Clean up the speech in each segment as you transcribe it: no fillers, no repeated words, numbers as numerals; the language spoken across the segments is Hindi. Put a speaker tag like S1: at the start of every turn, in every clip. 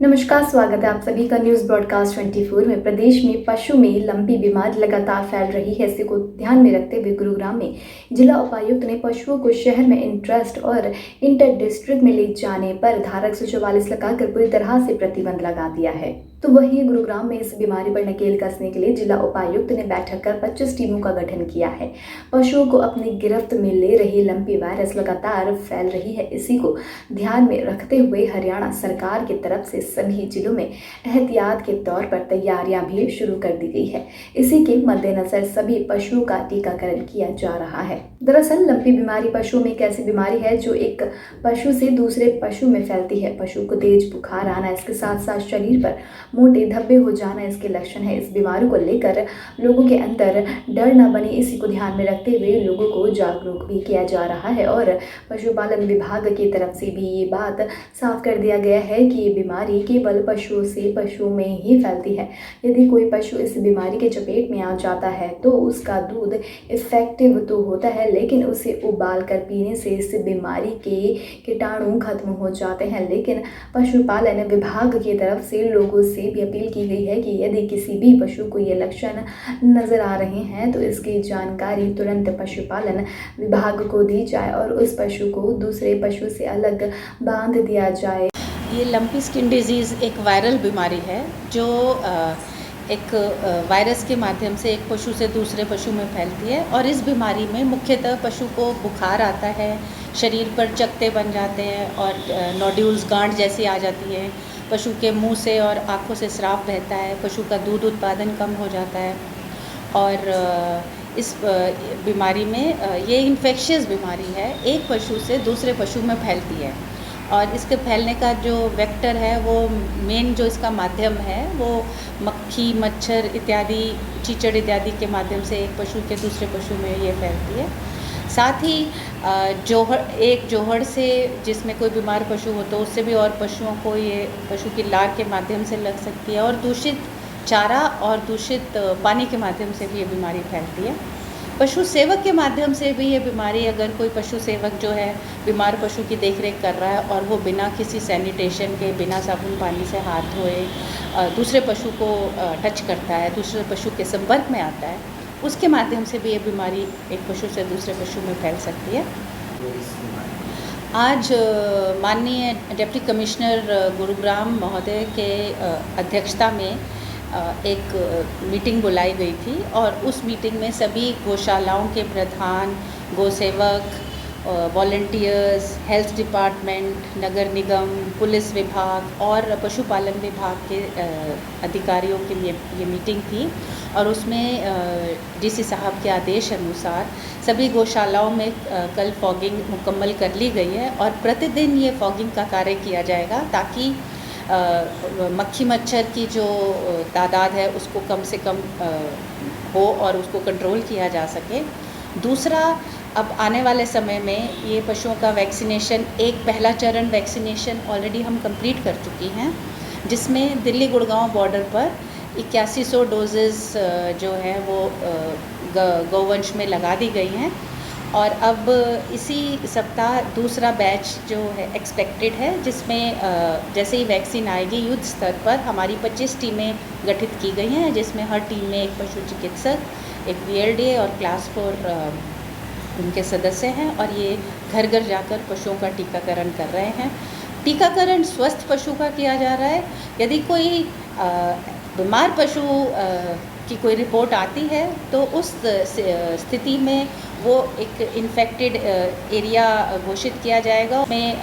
S1: नमस्कार, स्वागत है आप सभी का न्यूज़ ब्रॉडकास्ट 24 में। प्रदेश में पशु में लंपी बीमारी लगातार फैल रही है। इसी को ध्यान में रखते हुए गुरुग्राम में जिला उपायुक्त ने पशुओं को शहर में इंट्रस्ट और इंटर डिस्ट्रिक्ट में ले जाने पर धारा 144 लगाकर पूरी तरह से प्रतिबंध लगा दिया है। तो वहीं गुरुग्राम में इस बीमारी पर नकेल कसने के लिए जिला उपायुक्त ने बैठक कर 25 टीमों का गठन किया है। पशुओं को अपनी गिरफ्त में ले रही लंपी वायरस लगातार फैल रही है। इसी को ध्यान में रखते हुए हरियाणा सरकार की तरफ से सभी जिलों में एहतियात के तौर पर तैयारियां भी शुरू कर दी गई है। इसी के मद्देनजर सभी पशुओं का टीकाकरण किया जा रहा है। दरअसल लंपी बीमारी पशुओं में एक ऐसी बीमारी है जो एक पशु से दूसरे पशु में फैलती है। पशु को तेज बुखार आना, इसके साथ साथ शरीर पर मोटे धब्बे हो जाना इसके लक्षण है। इस बीमारी को लेकर लोगों के अंदर डर न बने, इसी को ध्यान में रखते हुए लोगों को जागरूक भी किया जा रहा है। और पशुपालन विभाग की तरफ से भी ये बात साफ कर दिया गया है कि ये बीमारी केवल पशुओं से पशुओं में ही फैलती है। यदि कोई पशु इस बीमारी के चपेट में आ जाता है तो उसका दूध इफेक्टिव तो होता है, लेकिन उसे उबाल कर पीने से इस बीमारी के कीटाणु खत्म हो जाते हैं। लेकिन पशुपालन विभाग की तरफ से लोगों से भी अपील की गई है कि यदि किसी भी पशु को ये लक्षण नजर आ रहे हैं तो इसकी जानकारी तुरंत पशुपालन विभाग को दी जाए और उस पशु को दूसरे पशु से अलग बांध दिया जाए।
S2: ये लंपी स्किन डिजीज़ एक वायरल बीमारी है जो एक वायरस के माध्यम से एक पशु से दूसरे पशु में फैलती है। और इस बीमारी में मुख्यतः पशु को बुखार आता है, शरीर पर चकत्ते बन जाते हैं और नोड्यूल्स, गांठ जैसी आ जाती है। पशु के मुंह से और आँखों से स्राव बहता है, पशु का दूध उत्पादन कम हो जाता है। और इस बीमारी में ये इन्फेक्शियस बीमारी है, एक पशु से दूसरे पशु में फैलती है। और इसके फैलने का जो वेक्टर है, वो मेन जो इसका माध्यम है वो मक्खी, मच्छर इत्यादि, कीचड़ इत्यादि के माध्यम से एक पशु के दूसरे पशु में ये फैलती है। साथ ही जोहड़ से जिसमें कोई बीमार पशु हो तो उससे भी और पशुओं को ये पशु की लार के माध्यम से लग सकती है। और दूषित चारा और दूषित पानी के माध्यम से भी ये बीमारी फैलती है। पशु सेवक के माध्यम से भी ये बीमारी, अगर कोई पशु सेवक जो है बीमार पशु की देखरेख कर रहा है और वो बिना किसी सैनिटेशन के, बिना साबुन पानी से हाथ धोए दूसरे पशु को टच करता है, दूसरे पशु के संपर्क में आता है, उसके माध्यम से भी ये बीमारी एक पशु से दूसरे पशु में फैल सकती है। आज माननीय डिप्टी कमिश्नर गुरुग्राम महोदय के अध्यक्षता में एक मीटिंग बुलाई गई थी और उस मीटिंग में सभी गौशालाओं के प्रधान, गौसेवक, वॉलंटियर्स, हेल्थ डिपार्टमेंट, नगर निगम, पुलिस विभाग और पशुपालन विभाग के अधिकारियों के लिए ये मीटिंग थी। और उसमें डीसी साहब के आदेश अनुसार सभी गौशालाओं में कल फॉगिंग मुकम्मल कर ली गई है और प्रतिदिन ये फॉगिंग का कार्य किया जाएगा ताकि मक्खी मच्छर की जो तादाद है उसको कम से कम हो और उसको कंट्रोल किया जा सके। दूसरा, अब आने वाले समय में ये पशुओं का वैक्सीनेशन, एक पहला चरण वैक्सीनेशन ऑलरेडी हम कंप्लीट कर चुकी हैं, जिसमें दिल्ली गुड़गांव बॉर्डर पर 8100 डोजेज़ जो है वो गौवंश में लगा दी गई हैं। और अब इसी सप्ताह दूसरा बैच जो है एक्सपेक्टेड है, जिसमें जैसे ही वैक्सीन आएगी युद्ध स्तर पर हमारी 25 टीमें गठित की गई हैं, जिसमें हर टीम में एक पशु चिकित्सक, एक VLDA और क्लास 4 उनके सदस्य हैं और ये घर घर जाकर पशुओं का टीकाकरण कर रहे हैं। टीकाकरण स्वस्थ पशु का किया जा रहा है। यदि कोई बीमार पशु की कोई रिपोर्ट आती है तो उस स्थिति में वो एक इन्फेक्टेड एरिया घोषित किया जाएगा। में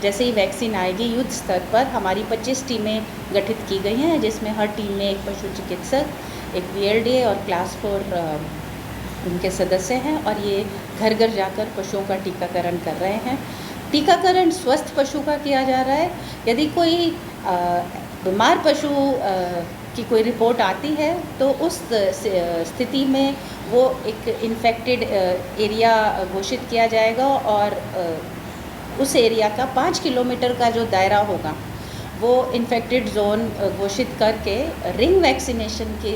S2: जैसे ही वैक्सीन आएगी युद्ध स्तर पर हमारी 25 टीमें गठित की गई हैं, जिसमें हर टीम में एक पशु चिकित्सक, एक VLDA और क्लास 4 उनके सदस्य हैं और ये घर घर जाकर पशुओं का टीकाकरण कर रहे हैं। टीकाकरण स्वस्थ पशु का किया जा रहा है। यदि कोई बीमार पशु की कोई रिपोर्ट आती है तो उस स्थिति में वो एक इन्फेक्टेड एरिया घोषित किया जाएगा और उस एरिया का 5 किलोमीटर का जो दायरा होगा वो इन्फेक्टेड जोन घोषित करके रिंग वैक्सीनेशन के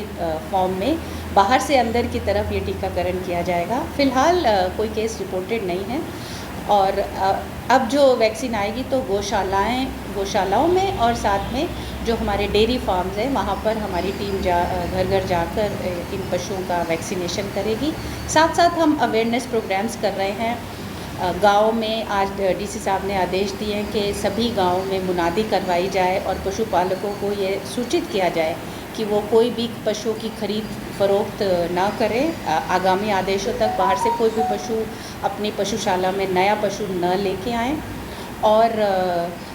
S2: फॉर्म में बाहर से अंदर की तरफ ये टीकाकरण किया जाएगा। फ़िलहाल कोई केस रिपोर्टेड नहीं है। और अब जो वैक्सीन आएगी तो गौशालाओं में और साथ में जो हमारे डेयरी फार्म्स हैं वहाँ पर हमारी टीम घर घर जाकर इन पशुओं का वैक्सीनेशन करेगी। साथ साथ हम अवेयरनेस प्रोग्राम्स कर रहे हैं। गाँव में आज डीसी साहब ने आदेश दिए हैं कि सभी गाँव में मुनादी करवाई जाए और पशुपालकों को ये सूचित किया जाए कि वो कोई भी पशुओं की खरीद फरोख्त ना करें। आगामी आदेशों तक बाहर से कोई भी पशु अपनी पशुशाला में नया पशु न लेके आएँ और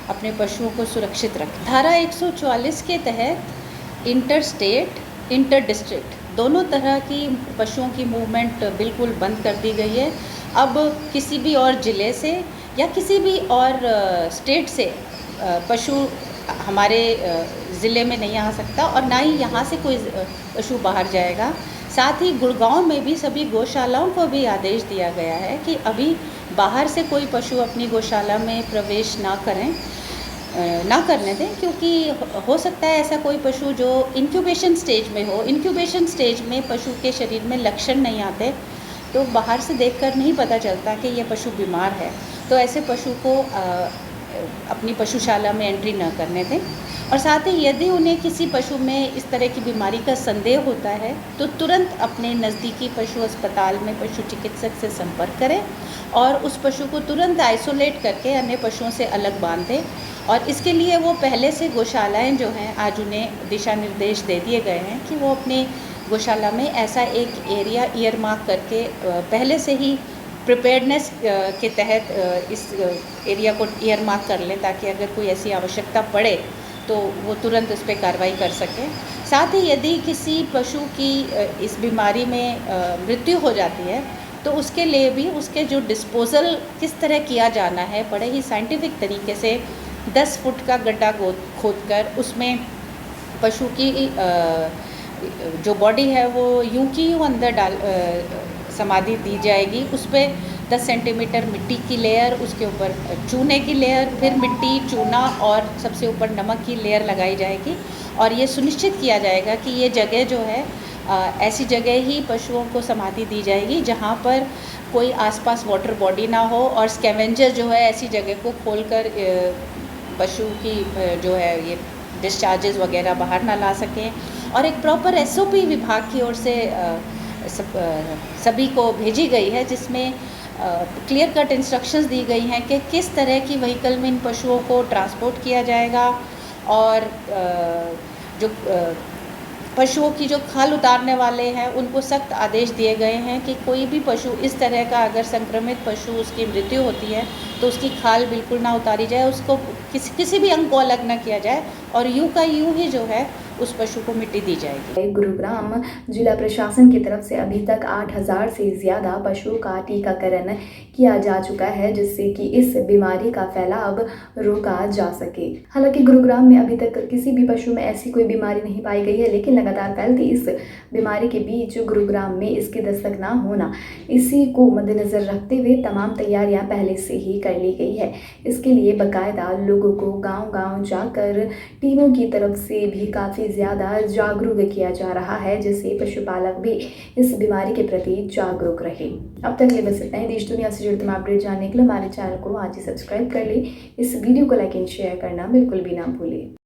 S2: अपने पशुओं को सुरक्षित रखें। धारा 144 के तहत इंटर स्टेट इंटर डिस्ट्रिक्ट दोनों तरह की पशुओं की मूवमेंट बिल्कुल बंद कर दी गई है। अब किसी भी और ज़िले से या किसी भी और स्टेट से पशु हमारे ज़िले में नहीं आ सकता और ना ही यहाँ से कोई पशु बाहर जाएगा। साथ ही गुड़गांव में भी सभी गौशालाओं को भी आदेश दिया गया है कि अभी बाहर से कोई पशु अपनी गौशाला में प्रवेश ना करने दें, क्योंकि हो सकता है ऐसा कोई पशु जो इंक्यूबेशन स्टेज में हो। इंक्यूबेशन स्टेज में पशु के शरीर में लक्षण नहीं आते तो बाहर से देखकर नहीं पता चलता कि ये पशु बीमार है, तो ऐसे पशु को अपनी पशुशाला में एंट्री न करने दें। और साथ ही यदि उन्हें किसी पशु में इस तरह की बीमारी का संदेह होता है तो तुरंत अपने नज़दीकी पशु अस्पताल में पशु चिकित्सक से संपर्क करें और उस पशु को तुरंत आइसोलेट करके अन्य पशुओं से अलग बांध दें। और इसके लिए वो पहले से गौशालाएँ जो हैं आज उन्हें दिशा निर्देश दे दिए गए हैं कि वो अपने गौशाला में ऐसा एक एरिया ईयर मार्क करके पहले से ही प्रिपेयर्डनेस के तहत इस एरिया को ईयर मार्क कर लें, ताकि अगर कोई ऐसी आवश्यकता पड़े तो वो तुरंत उस पर कार्रवाई कर सकें। साथ ही यदि किसी पशु की इस बीमारी में मृत्यु हो जाती है तो उसके लिए भी उसके जो डिस्पोज़ल किस तरह किया जाना है, बड़े ही साइंटिफिक तरीके से 10 फुट का गड्ढा खोदकर उसमें पशु की जो बॉडी है वो यूं की यूं अंदर समाधि दी जाएगी। उस पर 10 सेंटीमीटर मिट्टी की लेयर, उसके ऊपर चूने की लेयर, फिर मिट्टी, चूना और सबसे ऊपर नमक की लेयर लगाई जाएगी। और ये सुनिश्चित किया जाएगा कि ये जगह जो है ऐसी जगह ही पशुओं को समाधि दी जाएगी जहाँ पर कोई आसपास वाटर बॉडी ना हो और स्कैवेंजर जो है ऐसी जगह को खोलकर पशु की जो है ये डिस्चार्जेस वगैरह बाहर ना ला सकें। और एक प्रॉपर SOP विभाग की ओर से सभी को भेजी गई है, जिसमें क्लियर कट इंस्ट्रक्शंस दी गई हैं कि किस तरह की व्हीकल में इन पशुओं को ट्रांसपोर्ट किया जाएगा। और जो पशुओं की जो खाल उतारने वाले हैं उनको सख्त आदेश दिए गए हैं कि कोई भी पशु इस तरह का अगर संक्रमित पशु उसकी मृत्यु होती है तो उसकी खाल बिल्कुल ना उतारी जाए, उसको किसी भी अंग को अलग ना किया जाए और यूं का यूं ही जो है उस पशु को मिट्टी दी जाएगी।
S1: गुरुग्राम जिला प्रशासन की तरफ से अभी तक 8000 से ज़्यादा पशुओं का टीकाकरण किया जा चुका है, जिससे कि इस बीमारी का फैलाव रोका जा सके। हालांकि गुरुग्राम में अभी तक किसी भी पशु में ऐसी कोई बीमारी नहीं पाई गई है, लेकिन लगातार फैलती इस बीमारी के बीच गुरुग्राम में इसके दस्तक ना होना, इसी को मद्देनजर रखते हुए तमाम तैयारियां पहले से ही कर ली गई है। इसके लिए बाकायदा लोगों को गाँव-गाँव जाकर टीमों की तरफ से भी काफ़ी ज़्यादा जागरूक किया जा रहा है, जिससे पशुपालक भी इस बीमारी के प्रति जागरूक रहे। अब तक ये बस इतना ही। देश दुनिया से जुड़े तमाम अपडेट जानने के लिए हमारे चैनल को आज ही सब्सक्राइब कर ले। इस वीडियो को लाइक एंड शेयर करना बिल्कुल भी ना भूलें।